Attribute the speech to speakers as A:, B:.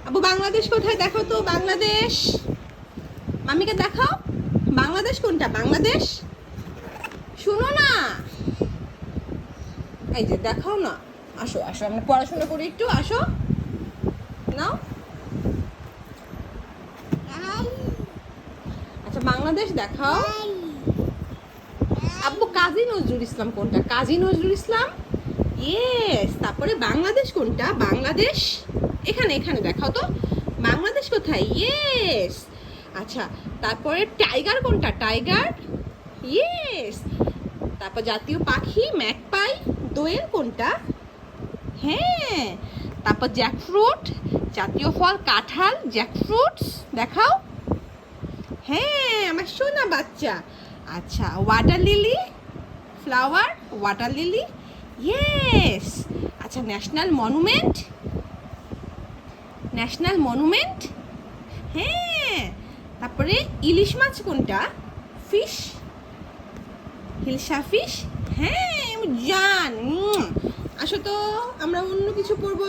A: আবু বাংলাদেশ কোথায় দেখো তো? বাংলাদেশ মাম্মিকে দেখাও। বাংলাদেশ কোনটা? বাংলাদেশ শুনো না, এই যে দেখাও না। আসো আসো, আমরা পড়াশোনা করি একটু, আসো নাও। আচ্ছা বাংলাদেশ দেখাও। আব্বু কাজী নজরুল ইসলাম কোনটা? কাজী নজরুল ইসলাম, ইয়েস। তারপরে বাংলাদেশ কোনটা? বাংলাদেশ এখানে, এখানে দেখাও তো। বাংলাদেশ কোথায়? ইয়েস। আচ্ছা তারপরে টাইগার কোনটা? Tiger, yes. তারপর জাতীয় পাখি ম্যাকপাই, দোয়েল কোনটা? হ্যাঁ। তারপর জ্যাকফ্রুট, জাতীয় ফল কাঁঠাল, জ্যাকফ্রুটস দেখাও। হ্যাঁ আমার সোনা বাচ্চা। আচ্ছা water lily, flower water lily, yes. আচ্ছা ন্যাশনাল মনুমেন্ট, ন্যাশনাল মনুমেন্ট, হ্যাঁ। তারপরে ইলিশ মাছ কোনটা? ফিশ, হিলসা ফিশ, হ্যাঁ জান। আসো তো আমরা অন্য কিছু পড়বো।